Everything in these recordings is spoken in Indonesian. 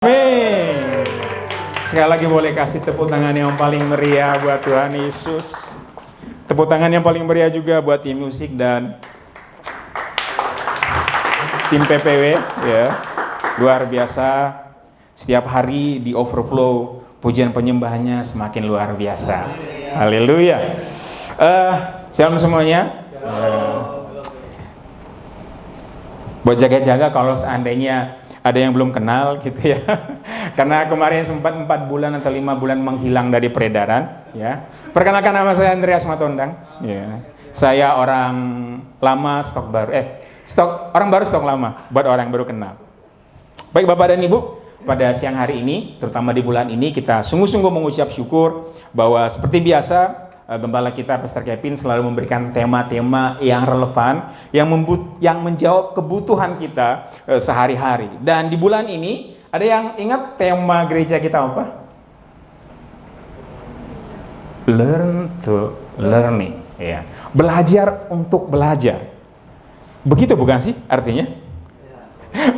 Amin. Sekali lagi boleh kasih tepuk tangan yang paling meriah buat Tuhan Yesus. Tepuk tangan yang paling meriah juga buat tim musik dan tim PPW ya. Luar biasa. Setiap hari di overflow pujian penyembahannya semakin luar biasa. Haleluya. Shalom semuanya. Buat jaga-jaga kalau seandainya ada yang belum kenal gitu ya. Karena kemarin sempat 4 bulan atau 5 bulan menghilang dari peredaran ya. Perkenalkan, nama saya Andreas Matondang ya. Saya orang lama stok baru orang baru stok lama buat orang yang baru kenal. Baik Bapak dan Ibu, pada siang hari ini terutama di bulan ini kita sungguh-sungguh mengucap syukur bahwa seperti biasa Gembala kita Pastor Kevin selalu memberikan tema-tema yang relevan, yang menjawab kebutuhan kita sehari-hari. Dan di bulan ini, ada yang ingat tema gereja kita apa? Learn to learning. Ya. Belajar untuk belajar. Begitu bukan sih artinya?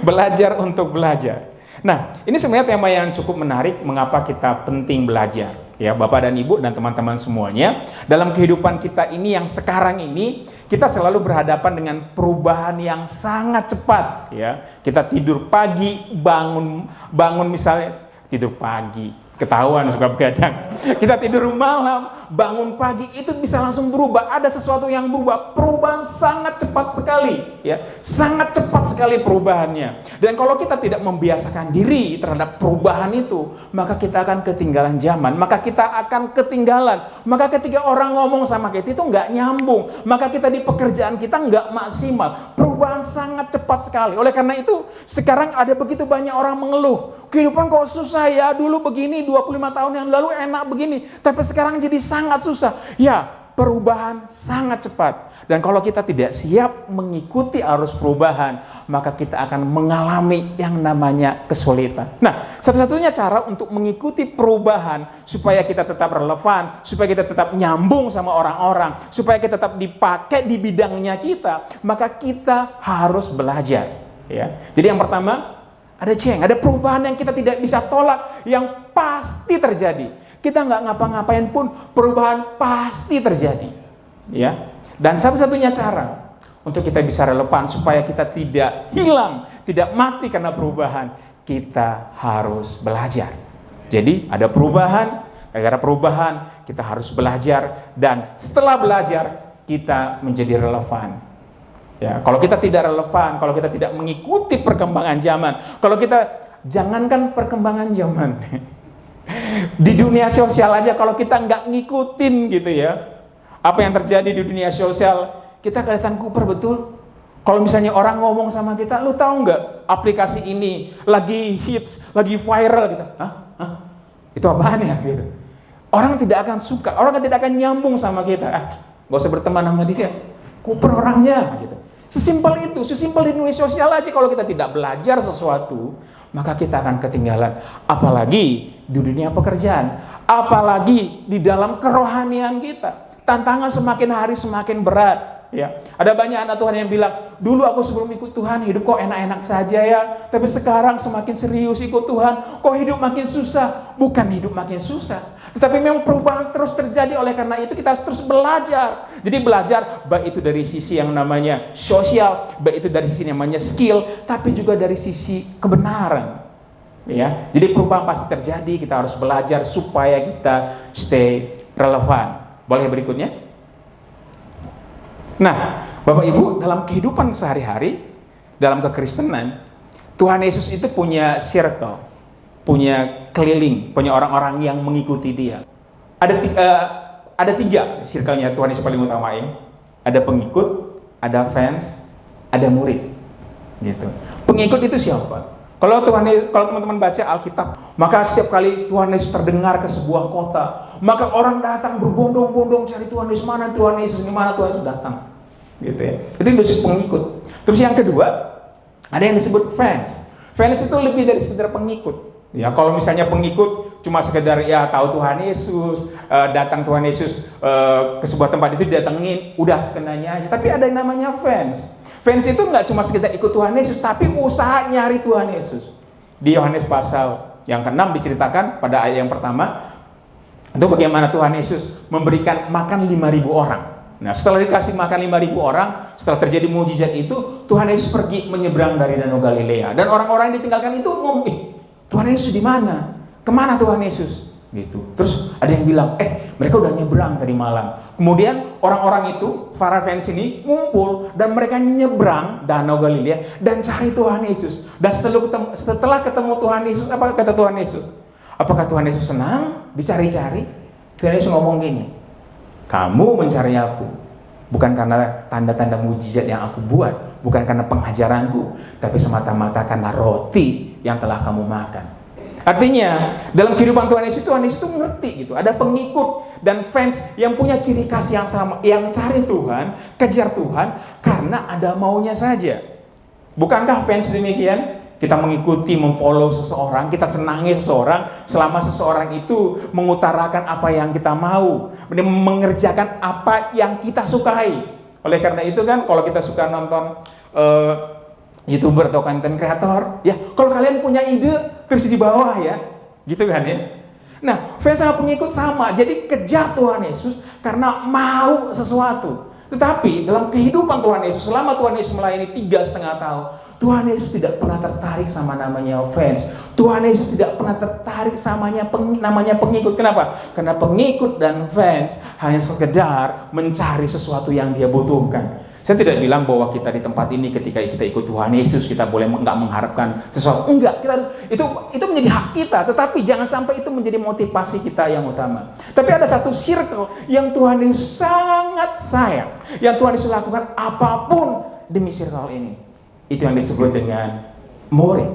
Belajar untuk belajar. Nah, ini sebenarnya tema yang cukup menarik, mengapa kita penting belajar. Ya, Bapak dan Ibu dan teman-teman semuanya, dalam kehidupan kita ini yang sekarang ini, kita selalu berhadapan dengan perubahan yang sangat cepat. Ya, kita tidur pagi, bangun misalnya tidur pagi, ketahuan suka begadang. Kita tidur malam, bangun pagi, itu bisa langsung berubah. Ada sesuatu yang berubah, perubahan sangat cepat sekali. Ya, sangat cepat sekali perubahannya. Dan kalau kita tidak membiasakan diri terhadap perubahan itu, maka kita akan ketinggalan zaman. Maka kita akan ketinggalan. Maka ketika orang ngomong sama kita itu nggak nyambung. Maka kita di pekerjaan kita nggak maksimal. Perubahan sangat cepat sekali. Oleh karena itu, sekarang ada begitu banyak orang mengeluh. Kehidupan kok susah ya, dulu begini 25 tahun yang lalu enak begini, tapi sekarang jadi sangat susah. Ya, perubahan sangat cepat. Dan kalau kita tidak siap mengikuti arus perubahan, maka kita akan mengalami yang namanya kesulitan. Nah, satu-satunya cara untuk mengikuti perubahan supaya kita tetap relevan, supaya kita tetap nyambung sama orang-orang, supaya kita tetap dipakai di bidangnya kita, maka kita harus belajar. Ya. Jadi yang pertama, ada perubahan yang kita tidak bisa tolak, yang pasti terjadi. Kita nggak ngapa-ngapain pun, perubahan pasti terjadi. Ya. Dan satu-satunya cara untuk kita bisa relevan, supaya kita tidak hilang, tidak mati karena perubahan, kita harus belajar. Jadi ada perubahan, gara-gara perubahan kita harus belajar, dan setelah belajar kita menjadi relevan. Ya, kalau kita tidak relevan, kalau kita tidak mengikuti perkembangan zaman, kalau kita jangankan perkembangan zaman, di dunia sosial aja kalau kita nggak ngikutin gitu ya, apa yang terjadi di dunia sosial, kita kelihatan kuper betul. Kalau misalnya orang ngomong sama kita, lu tahu nggak aplikasi ini lagi hits, lagi viral gitu, itu apaan ya gitu. Orang tidak akan suka, orang tidak akan nyambung sama kita, nggak usah berteman sama dia, kuper orangnya gitu. Sesimpel itu, sesimpel di dunia sosial aja. Kalau kita tidak belajar sesuatu, maka kita akan ketinggalan. Apalagi di dunia pekerjaan, apalagi di dalam kerohanian kita. Tantangan semakin hari semakin berat. Ya, ada banyak anak Tuhan yang bilang, dulu aku sebelum ikut Tuhan hidup kok enak-enak saja ya, tapi sekarang semakin serius ikut Tuhan, kok hidup makin susah. Bukan hidup makin susah, tetapi memang perubahan terus terjadi. Oleh karena itu kita harus terus belajar. Jadi belajar baik itu dari sisi yang namanya sosial, baik itu dari sisi yang namanya skill, tapi juga dari sisi kebenaran. Ya, jadi perubahan pasti terjadi. Kita harus belajar supaya kita stay relevan. Boleh berikutnya? Nah, Bapak Ibu, dalam kehidupan sehari-hari, dalam kekristenan, Tuhan Yesus itu punya circle, punya keliling, punya orang-orang yang mengikuti dia. Ada 3 circle-nya Tuhan Yesus paling utamain. Ada pengikut, ada fans, ada murid. Gitu. Pengikut itu siapa? Kalau teman-teman baca Alkitab, maka setiap kali Tuhan Yesus terdengar ke sebuah kota, maka orang datang berbondong-bondong cari Tuhan Yesus, mana Tuhan Yesus, gimana Tuhan Yesus datang. Gitu ya. Itu disebut pengikut. Terus yang kedua, ada yang disebut fans. Fans itu lebih dari sekedar pengikut. Ya, kalau misalnya pengikut cuma sekedar ya tahu Tuhan Yesus, datang Tuhan Yesus ke sebuah tempat itu didatengin, udah sekenanya aja. Tapi ada yang namanya fans. Fans itu nggak cuma sekedar ikut Tuhan Yesus, tapi usaha nyari Tuhan Yesus. Di Yohanes pasal yang ke-6 diceritakan pada ayat yang pertama, itu bagaimana Tuhan Yesus memberikan makan 5.000 orang. Nah, setelah dikasih makan 5.000 orang, setelah terjadi mukjizat itu, Tuhan Yesus pergi menyeberang dari Danau Galilea. Dan orang-orang yang ditinggalkan itu ngomong, Tuhan Yesus di mana? Kemana Tuhan Yesus? Gitu. Terus ada yang bilang, mereka udah nyebrang tadi malam. Kemudian orang-orang itu, para fans ini ngumpul dan mereka nyebrang Danau Galilea dan cari Tuhan Yesus. Dan setelah ketemu Tuhan Yesus, apa kata Tuhan Yesus? Apakah Tuhan Yesus senang dicari-cari? Tuhan Yesus ngomong gini, kamu mencari aku bukan karena tanda-tanda mujizat yang aku buat, bukan karena pengajaranku, tapi semata-mata karena roti yang telah kamu makan. Artinya dalam kehidupan Tuhan Yesus itu ngerti gitu. Ada pengikut dan fans yang punya ciri khas yang sama, yang cari Tuhan, kejar Tuhan karena ada maunya saja. Bukankah fans demikian? Kita mengikuti, memfollow seseorang, kita senangi seseorang selama seseorang itu mengutarakan apa yang kita mau, mengerjakan apa yang kita sukai. Oleh karena itu kan kalau kita suka nonton YouTuber atau content creator, ya kalau kalian punya ide tulis di bawah ya, gitu kan ya. Nah, fans sama pengikut sama, jadi kejar Tuhan Yesus karena mau sesuatu. Tetapi dalam kehidupan Tuhan Yesus, selama Tuhan Yesus melayani 3,5 tahun, Tuhan Yesus tidak pernah tertarik sama namanya fans. Tuhan Yesus tidak pernah tertarik sama namanya pengikut. Kenapa? Karena pengikut dan fans hanya sekedar mencari sesuatu yang dia butuhkan. Saya tidak bilang bahwa kita di tempat ini ketika kita ikut Tuhan Yesus kita boleh nggak mengharapkan sesuatu. Enggak, itu menjadi hak kita. Tetapi jangan sampai itu menjadi motivasi kita yang utama. Tapi ada satu circle yang Tuhan Yesus sangat sayang, yang Tuhan Yesus lakukan apapun demi circle ini. Itu yang disebut dengan murid,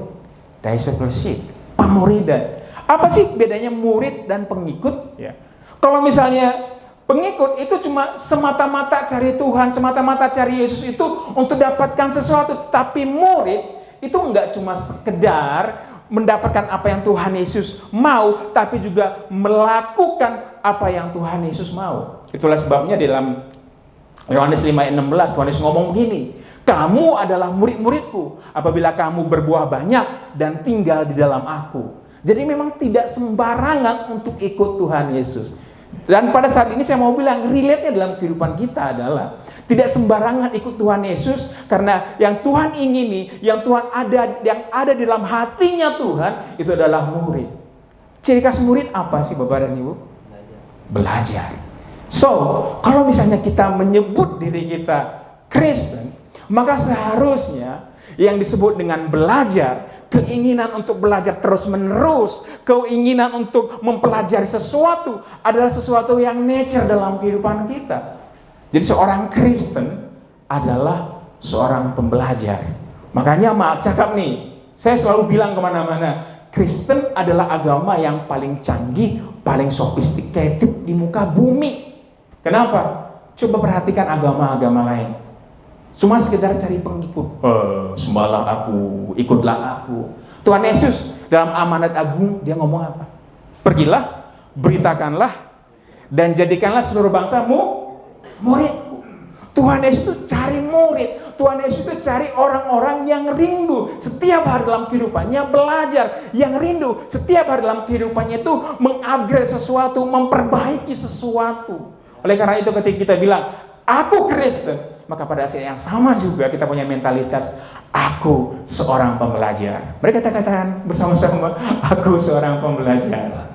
discipleship, pemuridan. Apa sih bedanya murid dan pengikut? Ya. Kalau misalnya pengikut itu cuma semata-mata cari Tuhan, semata-mata cari Yesus itu untuk dapatkan sesuatu. Tapi murid itu enggak cuma sekedar mendapatkan apa yang Tuhan Yesus mau, tapi juga melakukan apa yang Tuhan Yesus mau. Itulah sebabnya di dalam Yohanes 5:16 Tuhan Yesus ngomong begini, kamu adalah murid-muridku apabila kamu berbuah banyak dan tinggal di dalam aku. Jadi memang tidak sembarangan untuk ikut Tuhan Yesus. Dan pada saat ini saya mau bilang, relate-nya dalam kehidupan kita adalah tidak sembarangan ikut Tuhan Yesus, karena yang Tuhan ingini, yang ada di dalam hatinya Tuhan itu adalah murid. Ciri khas murid apa sih Bapak dan Ibu? Belajar. So, kalau misalnya kita menyebut diri kita Kristen, maka seharusnya yang disebut dengan belajar, keinginan untuk belajar terus-menerus, keinginan untuk mempelajari sesuatu adalah sesuatu yang nature dalam kehidupan kita. Jadi seorang Kristen adalah seorang pembelajar. Makanya maaf cakap nih, saya selalu bilang kemana-mana, Kristen adalah agama yang paling canggih, paling sophisticated di muka bumi. Kenapa? Coba perhatikan agama-agama lain. Cuma sekedar cari pengikut. Sembahlah aku, ikutlah aku. Tuhan Yesus dalam amanat agung dia ngomong apa? Pergilah, beritakanlah, dan jadikanlah seluruh bangsamu muridku. Tuhan Yesus itu cari murid. Tuhan Yesus itu cari orang-orang yang rindu setiap hari dalam kehidupannya belajar, yang rindu setiap hari dalam kehidupannya itu mengupgrade sesuatu, memperbaiki sesuatu. Oleh karena itu ketika kita bilang aku Kristen, maka pada saat yang sama juga kita punya mentalitas aku seorang pembelajar. Mereka katakan bersama-sama, aku seorang pembelajar.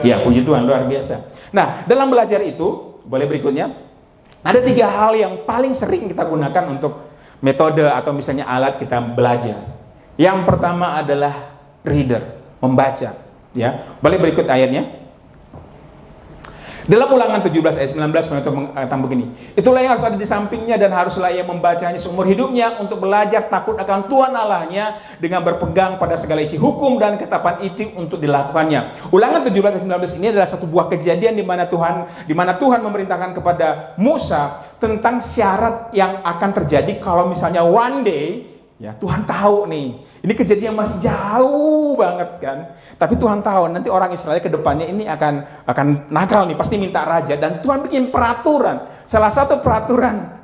Ya, puji Tuhan, luar biasa. Nah, dalam belajar itu, boleh berikutnya, ada 3 hal yang paling sering kita gunakan untuk metode atau misalnya alat kita belajar. Yang pertama adalah reader, membaca. Ya, boleh berikut ayatnya. Dalam Ulangan 17 ayat 19 mengatakan begini, itulah yang harus ada di sampingnya dan haruslah ia membacanya seumur hidupnya untuk belajar takut akan Tuhan Allahnya dengan berpegang pada segala isi hukum dan ketetapan itu untuk dilakukannya. Ulangan 17 ayat 19 ini adalah satu buah kejadian di mana Tuhan memerintahkan kepada Musa tentang syarat yang akan terjadi kalau misalnya one day, ya Tuhan tahu nih, ini kejadian masih jauh banget kan. Tapi Tuhan tahu nanti orang Israel ke depannya ini akan nakal nih, pasti minta raja, dan Tuhan bikin peraturan. Salah satu peraturan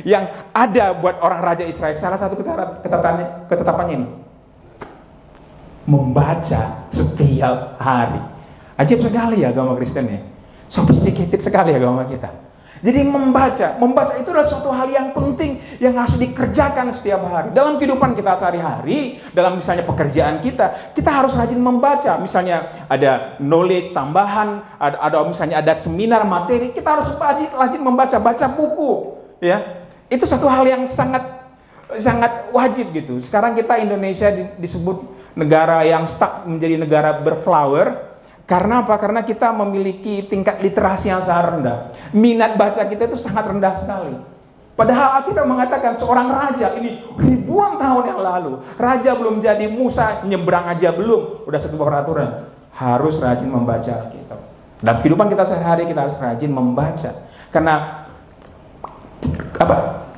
yang ada buat orang raja Israel, salah satu ketetapannya ini. membaca setiap hari. Ajaib sekali ya agama Kristen ya. Sophisticated sekali agama kita. Jadi membaca itu adalah suatu hal yang penting yang harus dikerjakan setiap hari. Dalam kehidupan kita sehari-hari, dalam misalnya pekerjaan kita harus rajin membaca. Misalnya ada knowledge tambahan, ada misalnya ada seminar materi, kita harus rajin membaca, baca buku, ya. Itu satu hal yang sangat wajib gitu. Sekarang kita Indonesia disebut negara yang stuck menjadi negara berflower. Karena apa? Karena kita memiliki tingkat literasi yang sangat rendah. Minat baca kita itu sangat rendah sekali. Padahal kita mengatakan seorang raja ini ribuan tahun yang lalu, raja belum jadi, Musa nyebrang aja belum, udah satu peraturan, harus rajin membaca Alkitab. Dalam kehidupan kita sehari-hari kita harus rajin membaca. Karena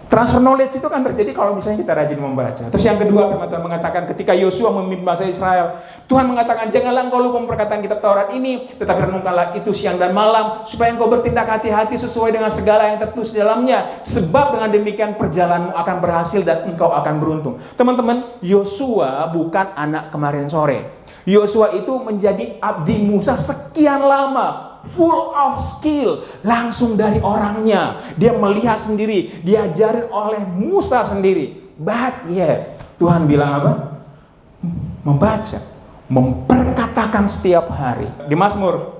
transfer knowledge itu kan terjadi kalau misalnya kita rajin membaca. Terus yang kedua, firman Tuhan mengatakan ketika Yosua memimpin bangsa Israel, Tuhan mengatakan, janganlah engkau lupa perkataan kitab Taurat ini, tetapi renungkanlah itu siang dan malam, supaya engkau bertindak hati-hati sesuai dengan segala yang tertulis di dalamnya. Sebab dengan demikian perjalananmu akan berhasil dan engkau akan beruntung. Teman-teman, Yosua bukan anak kemarin sore. Yosua itu menjadi abdi Musa sekian lama, full of skill, langsung dari orangnya. Dia melihat sendiri, diajarin oleh Musa sendiri. But yet, Tuhan bilang apa? Membaca, memperkatakan setiap hari. Di Mazmur,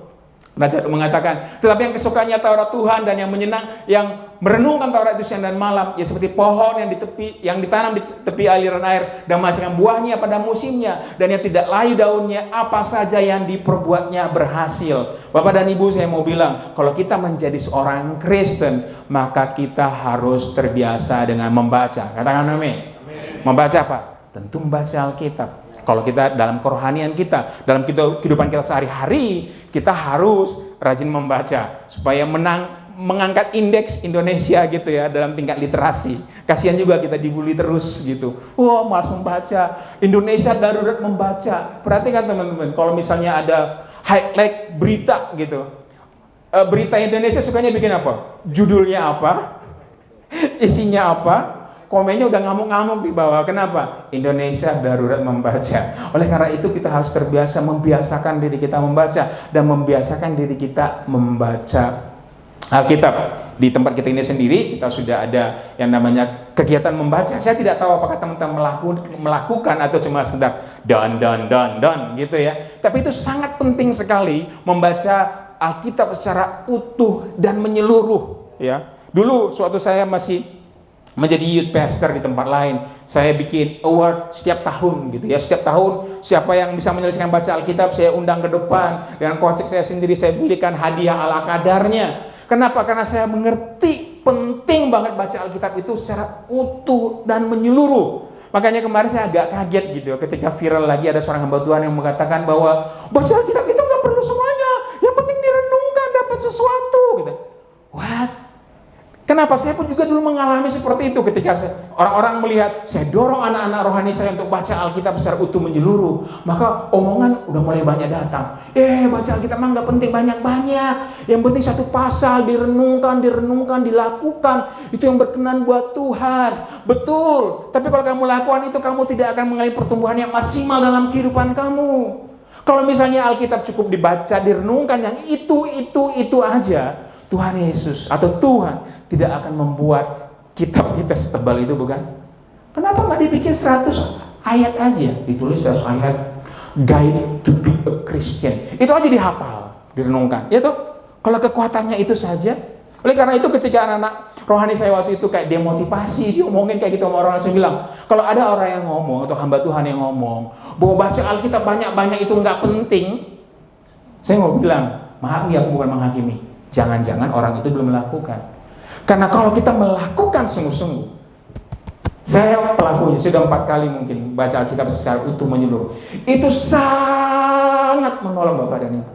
Raja mengatakan, tetapi yang kesukaannya Taurat Tuhan dan yang merenungkan Taurat itu siang dan malam, ya seperti pohon yang ditanam di tepi aliran air dan menghasilkan buahnya pada musimnya, dan yang tidak layu daunnya, apa saja yang diperbuatnya berhasil. Bapak dan Ibu, saya mau bilang, kalau kita menjadi seorang Kristen, maka kita harus terbiasa dengan membaca. Katakan amin. Membaca apa? Tentu membaca Alkitab. Kalau kita dalam kerohanian kita, dalam kehidupan kita sehari-hari, kita harus rajin membaca supaya mengangkat indeks Indonesia gitu ya dalam tingkat literasi. Kasihan juga kita dibully terus gitu. Wah, malas membaca. Indonesia darurat membaca. Perhatikan teman-teman, kalau misalnya ada highlight berita gitu. Berita Indonesia sukanya bikin apa? Judulnya apa? Isinya apa? Komennya udah ngamuk-ngamuk di bawah. Kenapa? Indonesia darurat membaca. Oleh karena itu kita harus terbiasa membiasakan diri kita membaca dan membiasakan diri kita membaca Alkitab. Di tempat kita ini sendiri kita sudah ada yang namanya kegiatan membaca. Saya tidak tahu apakah teman-teman melakukan atau cuma sekedar don gitu ya. Tapi itu sangat penting sekali membaca Alkitab secara utuh dan menyeluruh ya. Dulu suatu saya masih menjadi youth pastor di tempat lain, saya bikin award setiap tahun gitu ya. Setiap tahun siapa yang bisa menyelesaikan baca Alkitab saya undang ke depan, dengan kocek saya sendiri saya belikan hadiah ala kadarnya. Kenapa? Karena saya mengerti penting banget baca Alkitab itu secara utuh dan menyeluruh. Makanya kemarin saya agak kaget gitu ya, ketika viral lagi ada seorang hamba Tuhan yang mengatakan bahwa baca Alkitab itu nggak perlu semuanya, yang penting direnungkan dapat sesuatu gitu. What? Kenapa? Saya pun juga dulu mengalami seperti itu ketika orang-orang melihat saya dorong anak-anak rohani saya untuk baca Alkitab secara utuh menyeluruh, maka omongan udah mulai banyak datang. Baca Alkitab mah nggak penting banyak-banyak, yang penting satu pasal direnungkan, dilakukan, itu yang berkenan buat Tuhan. Betul, tapi kalau kamu lakukan itu, kamu tidak akan mengalami pertumbuhan yang maksimal dalam kehidupan kamu. Kalau misalnya Alkitab cukup dibaca, direnungkan yang itu aja, Tuhan Yesus atau Tuhan tidak akan membuat kitab kita setebal itu, bukan? Kenapa nggak dibikin 100 ayat aja? Ditulis 100 ayat, Guide to be a Christian. Itu aja dihafal, direnungkan. Ya toh? Kalau kekuatannya itu saja. Oleh karena itu ketika anak-anak rohani saya waktu itu kayak demotivasi, diomongin kayak gitu sama orang, saya bilang, kalau ada orang yang ngomong atau hamba Tuhan yang ngomong bahwa baca Alkitab banyak-banyak itu nggak penting, saya mau bilang, maaf ya, aku bukan menghakimi. Jangan-jangan orang itu belum melakukan. Karena kalau kita melakukan sungguh-sungguh, saya pelakunya sudah 4 kali mungkin baca Alkitab secara utuh menyeluruh, itu sangat menolong Bapak dan Ibu.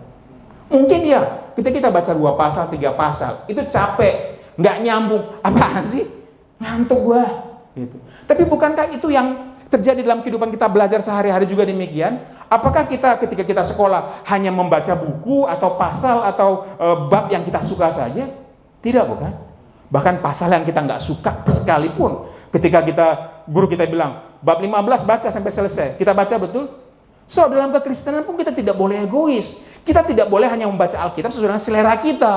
Mungkin ya kita baca 2 pasal, 3 pasal, itu capek, nggak nyambung, apaan sih, ngantuk gua gitu. Tapi bukankah itu yang terjadi dalam kehidupan kita belajar sehari-hari juga demikian? Apakah kita ketika kita sekolah hanya membaca buku atau pasal atau bab yang kita suka saja? Tidak, bukan? Bahkan pasal yang kita nggak suka sekalipun, ketika guru kita bilang bab 15 baca sampai selesai, kita baca betul? So, dalam kekristenan pun kita tidak boleh egois. Kita tidak boleh hanya membaca Alkitab sesuai dengan selera kita.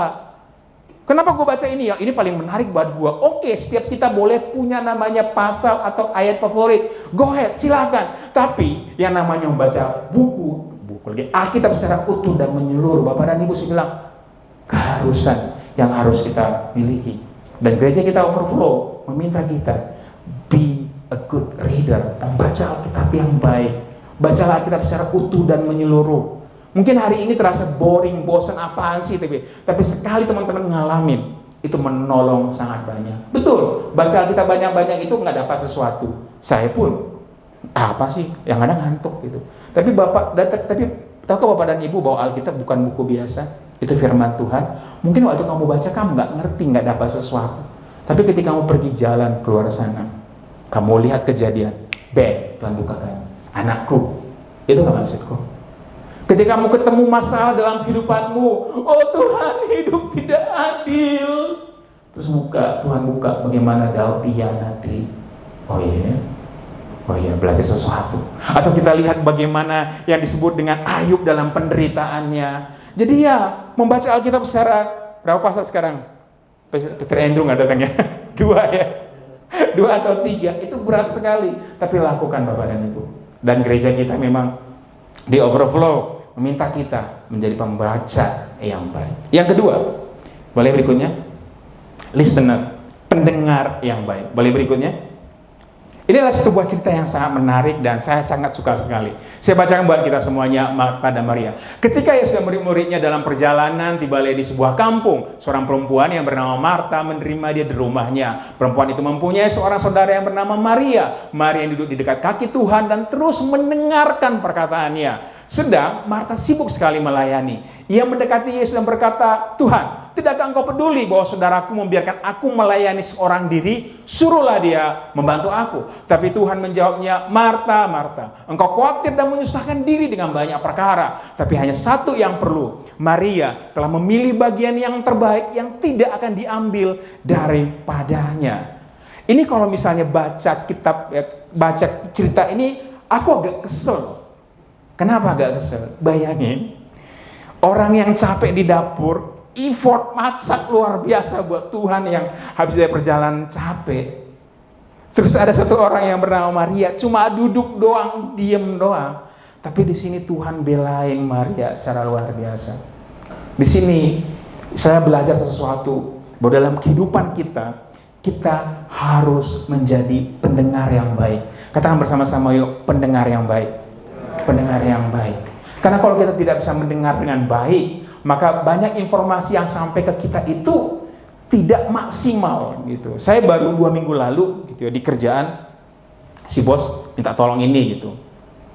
Kenapa gue baca ini ya? Ini paling menarik buat gue. Oke, setiap kita boleh punya namanya pasal atau ayat favorit. Go ahead, silakan. Tapi yang namanya membaca buku lagi Alkitab secara utuh dan menyeluruh, Bapak dan Ibu, saya bilang keharusan yang harus kita miliki. Dan gereja kita overflow meminta kita be a good reader, membaca Alkitab yang baik. Bacalah Alkitab secara utuh dan menyeluruh. Mungkin hari ini terasa boring, bosan, apaan sih, tapi sekali teman-teman ngalamin, itu menolong sangat banyak. Betul, baca Alkitab banyak-banyak itu nggak dapat sesuatu. Saya pun, apa sih, yang ada ngantuk gitu. Tapi tahukah Bapak dan Ibu bahwa Alkitab bukan buku biasa? Itu firman Tuhan. Mungkin waktu kamu baca, kamu nggak ngerti, nggak dapat sesuatu. Tapi ketika kamu pergi jalan keluar sana, kamu lihat kejadian, Tuhan bukakan. Anakku, itu gak maksudku. Ketika kamu ketemu masalah dalam kehidupanmu, oh Tuhan, hidup tidak adil. Terus Tuhan buka bagaimana Daud dihianati. Oh iya, belajar sesuatu. Atau kita lihat bagaimana yang disebut dengan Ayub dalam penderitaannya. Jadi ya, membaca Alkitab secara, berapa pasal sekarang? Peter Andrew gak datang ya? 2 ya? 2 atau 3, itu berat sekali. Tapi lakukan Bapak dan Ibu. Dan gereja kita memang di overflow meminta kita menjadi pembaca yang baik. Yang kedua, boleh berikutnya? Listener, pendengar yang baik. Boleh berikutnya? Inilah sebuah cerita yang sangat menarik dan saya sangat suka sekali. Saya bacakan buat kita semuanya, Marta dan Maria. Ketika Yesus dan murid-muridnya dalam perjalanan tiba di sebuah kampung, seorang perempuan yang bernama Marta menerima dia di rumahnya. Perempuan itu mempunyai seorang saudara yang bernama Maria. Maria yang duduk di dekat kaki Tuhan dan terus mendengarkan perkataannya. Sedang Marta sibuk sekali melayani. Ia mendekati Yesus dan berkata, Tuhan, tidakkah engkau peduli bahwa saudaraku membiarkan aku melayani seorang diri? Suruhlah dia membantu aku. Tapi Tuhan menjawabnya, Marta, Marta, engkau khawatir dan menyusahkan diri dengan banyak perkara. Tapi hanya satu yang perlu. Maria telah memilih bagian yang terbaik yang tidak akan diambil daripadanya. Ini kalau misalnya baca cerita ini, aku agak kesel. Kenapa agak kesel? Bayangin, orang yang capek di dapur, effort masak luar biasa buat Tuhan yang habis dari perjalanan capek. Terus ada satu orang yang bernama Maria, cuma duduk doang, diem doang. Tapi di sini Tuhan belain Maria secara luar biasa. Di sini saya belajar sesuatu bahwa dalam kehidupan kita harus menjadi pendengar yang baik. Katakan bersama-sama yuk, pendengar yang baik. Pendengar yang baik. Karena kalau kita tidak bisa mendengar dengan baik, maka banyak informasi yang sampai ke kita itu tidak maksimal gitu. Saya baru 2 minggu lalu gitu ya, di kerjaan si bos minta tolong ini gitu.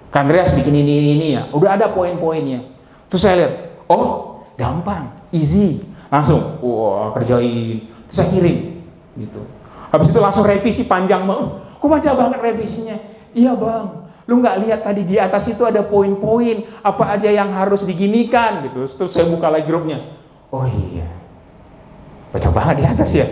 Kak Andreas bikin ini ya. Udah ada poin-poinnya. Terus saya lihat, oh gampang, easy. Langsung, kerjain. Terus saya kirim gitu. Habis itu langsung revisi panjang banget. Kok panjang banget revisinya? Iya bang. Lu nggak lihat tadi di atas itu ada poin-poin apa aja yang harus diginikan gitu. Terus saya buka lagi grupnya. Oh iya, baca banget di atas ya.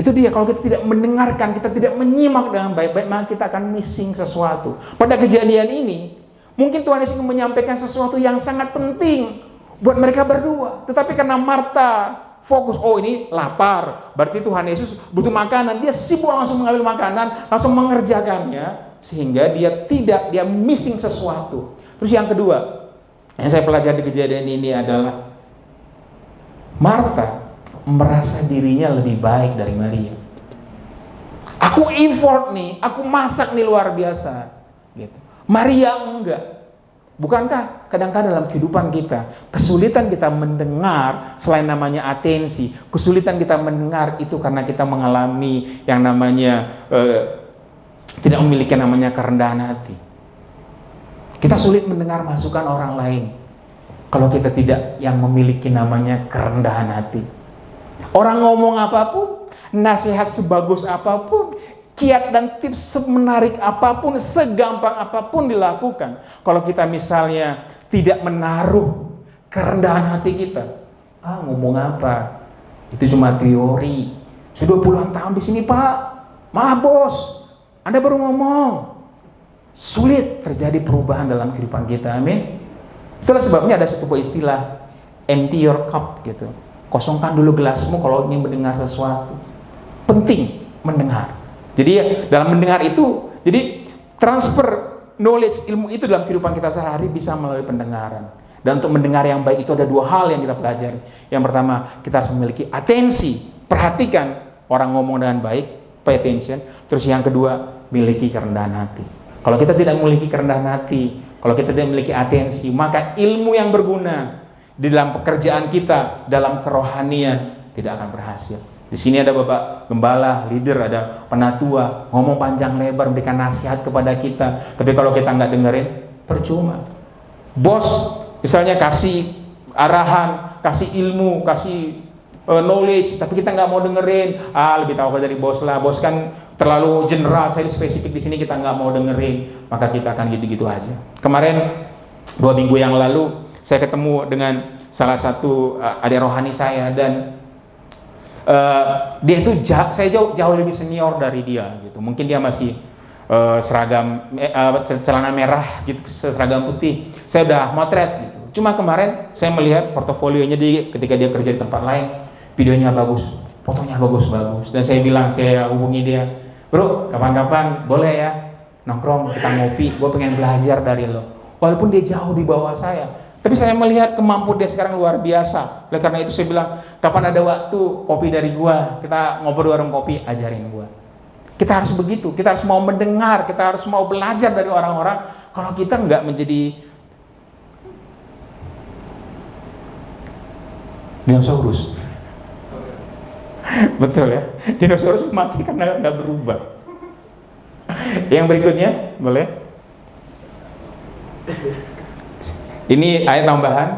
Itu dia, kalau kita tidak mendengarkan, kita tidak menyimak dengan baik-baik, maka kita akan missing sesuatu. Pada kejadian ini, mungkin Tuhan Yesus menyampaikan sesuatu yang sangat penting buat mereka berdua. Tetapi karena Marta fokus, oh ini lapar, berarti Tuhan Yesus butuh makanan. Dia sibuk langsung mengambil makanan, langsung mengerjakannya. Sehingga dia missing sesuatu. Terus yang kedua yang saya pelajari di kejadian ini adalah Marta merasa dirinya lebih baik dari Maria. Aku effort nih, aku masak nih luar biasa gitu. Maria enggak. Bukankah kadang-kadang dalam kehidupan kita kesulitan kita mendengar selain namanya atensi, kesulitan kita mendengar itu karena kita mengalami yang namanya tidak memiliki namanya kerendahan hati. Kita sulit mendengar masukan orang lain kalau kita tidak yang memiliki namanya kerendahan hati. Orang ngomong apapun, nasihat sebagus apapun, kiat dan tips semenarik apapun, segampang apapun dilakukan, kalau kita misalnya tidak menaruh kerendahan hati kita, ngomong apa? Itu cuma teori. Sudah puluhan tahun di sini Pak. Maaf bos, Anda baru ngomong. sulit terjadi perubahan dalam kehidupan kita. Amin. Itulah sebabnya ada satu istilah, empty your cup gitu. Kosongkan dulu gelasmu kalau ingin mendengar sesuatu. Penting mendengar. Jadi ya, dalam mendengar itu, jadi transfer knowledge, ilmu itu dalam kehidupan kita sehari-hari bisa melalui pendengaran. Dan untuk mendengar yang baik itu ada dua hal yang kita pelajari. Yang pertama, kita harus memiliki atensi, perhatikan orang ngomong dengan baik, pay attention. Terus yang kedua, miliki kerendahan hati. Kalau kita tidak memiliki kerendahan hati, kalau kita tidak memiliki atensi, maka ilmu yang berguna di dalam pekerjaan kita, dalam kerohanian tidak akan berhasil. Di sini ada Bapak Gembala, leader, ada penatua, ngomong panjang lebar, memberikan nasihat kepada kita. Tapi kalau kita nggak dengerin, percuma. Bos, misalnya kasih arahan, kasih ilmu, kasih knowledge, tapi kita nggak mau dengerin. Lebih tahu dari bos lah. Bos kan terlalu general, saya spesifik di sini kita nggak mau dengerin. Maka kita akan gitu-gitu aja. Kemarin 2 minggu yang lalu saya ketemu dengan salah satu adik rohani saya, dan dia itu saya jauh lebih senior dari dia gitu. Mungkin dia masih seragam celana merah gitu, seragam putih. Saya udah motret gitu. Cuma kemarin saya melihat portofolionya dia ketika dia kerja di tempat lain, videonya bagus, fotonya bagus-bagus. Dan saya bilang, saya hubungi dia, bro, kapan-kapan boleh ya nongkrong, kita ngopi, gue pengen belajar dari lo. Walaupun dia jauh di bawah saya, tapi saya melihat kemampuan dia sekarang luar biasa. Oleh karena itu saya bilang, kapan ada waktu kopi dari gua, kita ngobrol di warung kopi, ajarin gua. Kita harus begitu, kita harus mau mendengar, kita harus mau belajar dari orang-orang. Kalau kita nggak menjadi dinosaurus. Betul ya, dinosaurus mati karena nggak berubah. Yang berikutnya, boleh? Ini ayat tambahan.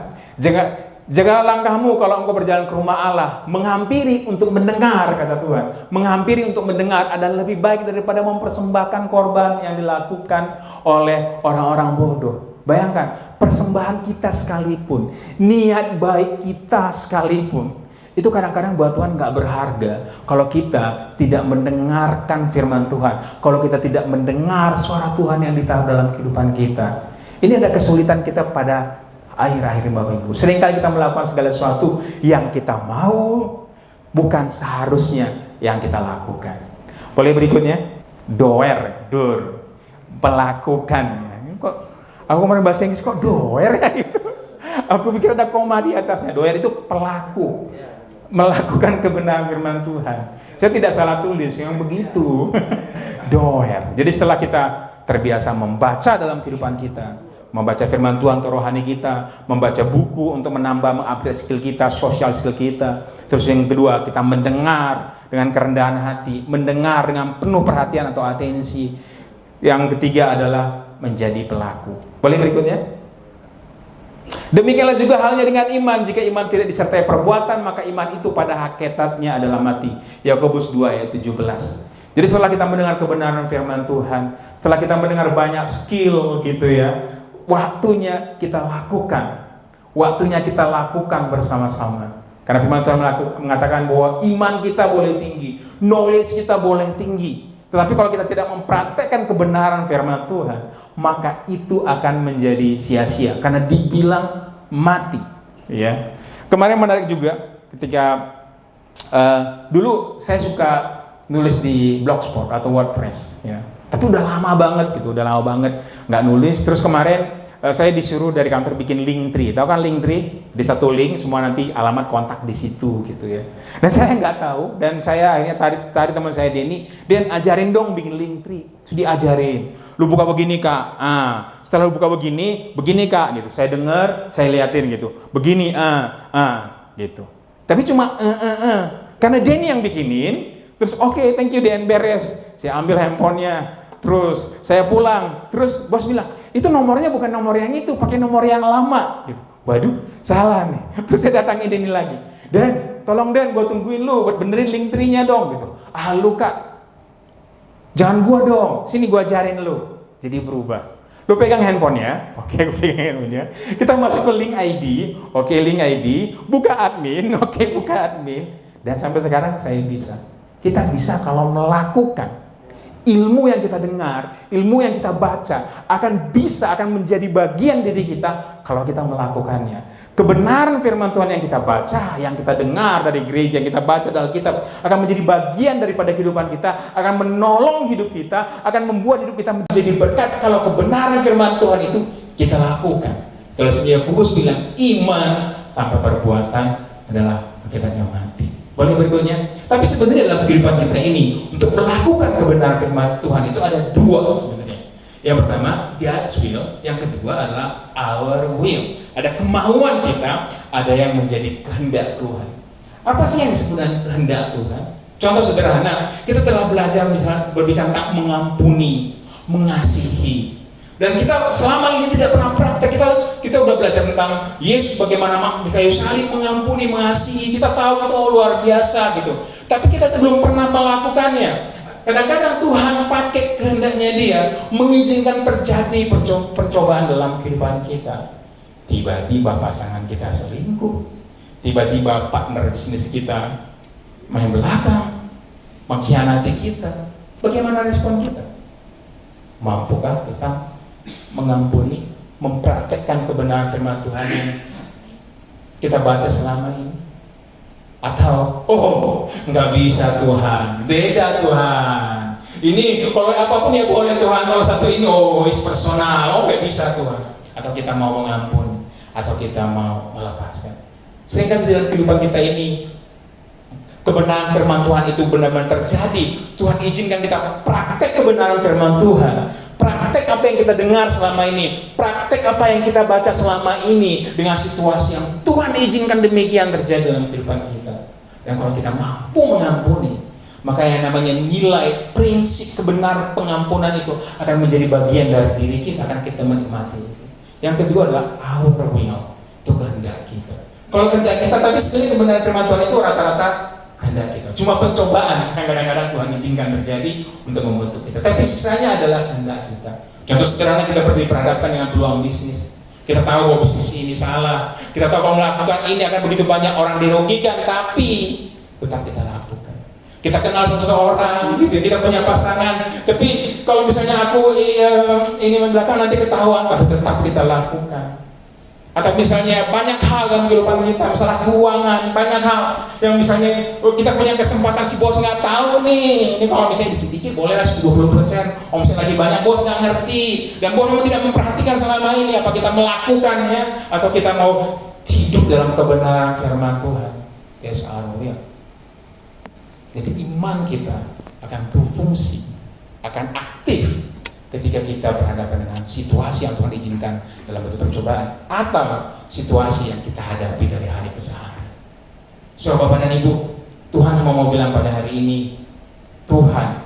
Jagalah langkahmu kalau engkau berjalan ke rumah Allah, menghampiri untuk mendengar, kata Tuhan. Menghampiri untuk mendengar adalah lebih baik daripada mempersembahkan korban yang dilakukan oleh orang-orang bodoh. Bayangkan, persembahan kita sekalipun, niat baik kita sekalipun, itu kadang-kadang buat Tuhan gak berharga kalau kita tidak mendengarkan firman Tuhan, kalau kita tidak mendengar suara Tuhan yang ditaruh dalam kehidupan kita. Ini ada kesulitan kita pada akhir-akhir ini, Bapak Ibu. Seringkali kita melakukan segala sesuatu yang kita mau, bukan seharusnya yang kita lakukan. Boleh berikutnya? Doer, melakukan. Kok aku kemarin bahasa Inggris kok doer ya itu? Aku pikir ada koma di atasnya. Doer itu pelaku, melakukan kebenaran firman Tuhan. Saya tidak salah tulis, yang begitu. Doer. Jadi setelah kita terbiasa membaca dalam kehidupan kita, membaca firman Tuhan untuk rohani kita, membaca buku untuk menambah, mengupgrade skill kita, social skill kita. Terus yang kedua, kita mendengar dengan kerendahan hati, mendengar dengan penuh perhatian atau atensi. Yang ketiga adalah menjadi pelaku. Boleh berikutnya? Demikianlah juga halnya dengan iman. Jika iman tidak disertai perbuatan, maka iman itu pada hakikatnya adalah mati. Yakobus 2 ayat 17. Jadi setelah kita mendengar kebenaran firman Tuhan, setelah kita mendengar banyak skill gitu ya, waktunya kita lakukan bersama-sama. Karena firman Tuhan mengatakan bahwa iman kita boleh tinggi, knowledge kita boleh tinggi, tetapi kalau kita tidak mempraktekkan kebenaran firman Tuhan, maka itu akan menjadi sia-sia karena dibilang mati. Ya. Kemarin menarik juga ketika dulu saya suka nulis di Blogspot atau WordPress, ya. Tapi udah lama banget nggak nulis. Terus kemarin saya disuruh dari kantor bikin Linktree. Tahu kan Linktree? Di satu link semua nanti alamat kontak di situ gitu ya. Dan saya nggak tahu, dan saya akhirnya tadi teman saya Denny, Dan ajarin dong bikin Linktree. Terus diajarin. Lu buka begini Kak. Setelah lu buka begini Kak gitu. Saya dengar, saya liatin gitu. Begini gitu. Tapi cuma karena Denny yang bikinin, terus oke, thank you Dan, beres. Saya ambil handphonenya. Terus saya pulang, terus bos bilang, itu nomornya bukan nomor yang itu, pakai nomor yang lama gitu. Waduh, salah nih. Terus saya datangin Denny lagi, Dan, tolong Dan, gue tungguin lu buat benerin Linktree-nya dong gitu. Lu Kak, jangan gua dong, sini gua ajarin lu. Jadi berubah. Lu pegang handphonenya, oke, gue pegang handphonenya. Kita masuk ke link ID, oke, link ID, buka admin, oke, buka admin. Dan sampai sekarang saya bisa. Kita bisa kalau melakukan. ilmu yang kita dengar, ilmu yang kita baca akan menjadi bagian diri kita kalau kita melakukannya. Kebenaran firman Tuhan yang kita baca, yang kita dengar dari gereja, yang kita baca dalam kitab akan menjadi bagian daripada kehidupan kita, akan menolong hidup kita, akan membuat hidup kita menjadi berkat kalau kebenaran firman Tuhan itu kita lakukan. Kalau Yakobus bilang iman tanpa perbuatan adalah hakikat yang mati. Boleh berikutnya. Tapi sebenarnya dalam kehidupan kita ini untuk melakukan kebenaran firman Tuhan itu ada dua sebenarnya. Yang pertama God's will, yang kedua adalah our will. Ada kemauan kita, ada yang menjadi kehendak Tuhan. Apa sih yang disebut kehendak Tuhan? Contoh sederhana, kita telah belajar misalnya berbicara tentang mengampuni, mengasihi. Dan kita selama ini tidak pernah praktek. Kita udah belajar tentang Yesus bagaimana di kayu salib mengampuni, mengasihi. Kita tahu itu luar biasa gitu. Tapi kita belum pernah melakukannya. Kadang-kadang Tuhan pakai kehendaknya Dia mengizinkan terjadi pencobaan dalam kehidupan kita. Tiba-tiba pasangan kita selingkuh, tiba-tiba partner bisnis kita main belakang, mengkhianati kita. Bagaimana respon kita? Mampukah kita mengampuni, mempraktekkan kebenaran firman Tuhan yang kita baca selama ini? Atau, nggak bisa Tuhan, beda Tuhan. Ini kalau apapun ya boleh Tuhan, kalau satu ini, personal, nggak bisa Tuhan. Atau kita mau mengampuni, atau kita mau melepaskan. Sehingga dalam kehidupan kita ini, kebenaran firman Tuhan itu benar-benar terjadi. Tuhan izinkan kita praktek kebenaran firman Tuhan. Praktek apa yang kita dengar selama ini, praktek apa yang kita baca selama ini dengan situasi yang Tuhan izinkan demikian terjadi dalam kehidupan kita. Dan kalau kita mampu mengampuni, maka yang namanya nilai, prinsip kebenaran pengampunan itu akan menjadi bagian dari diri kita, akan kita menikmati itu. Yang kedua adalah our will, itu kehendak kita. Kalau kehendak kita, tapi sebenarnya kebenaran firman Tuhan itu rata-rata kehendak kita. Cuma pencobaan yang kadang-kadang Tuhan izinkan terjadi untuk membentuk kita. Tapi sisanya adalah kehendak kita. Contoh sederhana, kita berhadapkan dengan peluang bisnis. Kita tahu bahwa bisnis ini salah. Kita tahu kalau melakukan ini akan begitu banyak orang dirugikan, tapi tetap kita lakukan. Kita kenal seseorang, gitu. Kita punya pasangan, tapi kalau misalnya aku ini belakang nanti ketahuan, tapi tetap kita lakukan. Atau misalnya banyak hal dalam kehidupan kita, masalah keuangan, banyak hal yang misalnya kita punya kesempatan, si bos nggak tahu nih, ini kalau misalnya dikit-dikit bolehlah 20%, omset lagi banyak, bos nggak ngerti, dan bos memang tidak memperhatikan selama ini apa kita melakukannya, atau kita mau hidup dalam kebenaran firman Tuhan. Yes, ya. Jadi iman kita akan berfungsi, akan aktif ketika kita berhadapan dengan situasi yang Tuhan izinkan dalam bentuk pencobaan atau situasi yang kita hadapi dari hari ke hari. Bapak dan Ibu, Tuhan cuma mau bilang pada hari ini, Tuhan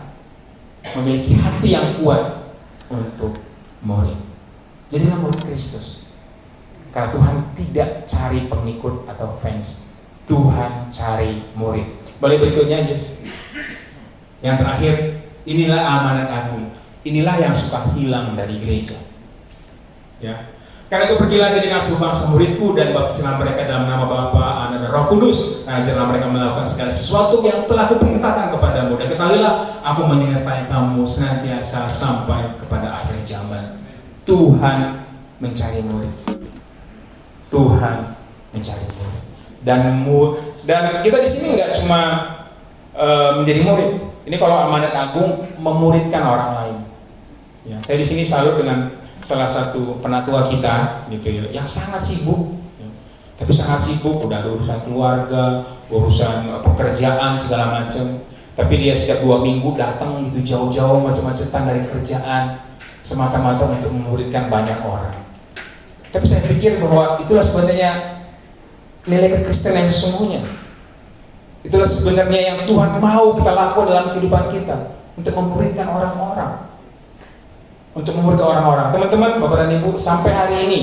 memiliki hati yang kuat untuk murid. Jadilah murid Kristus. Karena Tuhan tidak cari pengikut atau fans, Tuhan cari murid. Boleh berikutnya, Jess. Yang terakhir, inilah amanat agung. Inilah yang suka hilang dari gereja. Ya. Karena itu pergilah jadikan seluruh bangsa muridku dan baptislah mereka dalam nama Bapa, Anak dan Roh Kudus. Ajarlah mereka melakukan segala sesuatu yang telah kuperintahkan kepadamu. Dan ketahuilah, aku menyertai kamu senantiasa sampai kepada akhir zaman. Tuhan mencari murid. Tuhan mencari murid. Dan kita di sini nggak cuma menjadi murid. Ini kalau amanat agung memuridkan orang lain. Ya, saya di sini salut dengan salah satu penatua kita, gitu ya, yang sangat sibuk, ya. Tapi sangat sibuk, udah ada urusan keluarga, urusan pekerjaan segala macam. Tapi dia setiap 2 minggu datang gitu jauh-jauh macam-macam dari kerjaan, semata-mata untuk memuridkan banyak orang. Tapi saya pikir bahwa itulah sebenarnya nilai kekristenan yang sesungguhnya. Itulah sebenarnya yang Tuhan mau kita lakukan dalam kehidupan kita, untuk memuridkan orang-orang. Untuk memuridkan orang-orang. Teman-teman, Bapak dan Ibu, sampai hari ini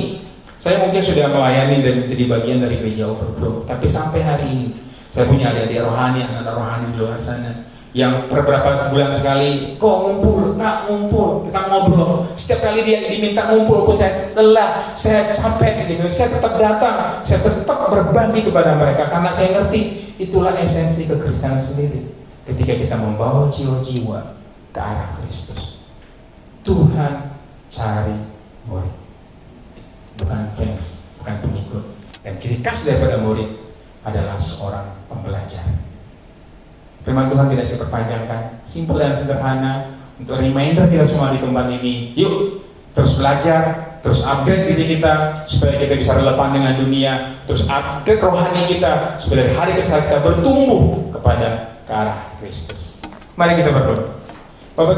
saya mungkin sudah melayani dan menjadi bagian dari gereja Overflow. Tapi sampai hari ini saya punya adik-adik rohani, anak rohani di luar sana yang beberapa bulan sekali, kok ngumpul, nggak ngumpul, kita ngobrol. Setiap kali dia diminta ngumpul, saya capek gitu, saya tetap datang, saya tetap berbagi kepada mereka karena saya ngerti itulah esensi kekristenan sendiri. Ketika kita membawa jiwa-jiwa ke arah Kristus. Tuhan cari murid, bukan fans, bukan pengikut. Dan ciri khas daripada murid adalah seorang pembelajar. Firman Tuhan tidak saya perpanjangkan, simpel dan sederhana. Untuk reminder kita semua di tempat ini, yuk terus belajar, terus upgrade diri kita supaya kita bisa relevan dengan dunia, terus upgrade rohani kita supaya dari hari ke hari kita bertumbuh ke arah Kristus. Mari kita berdoa. Bapak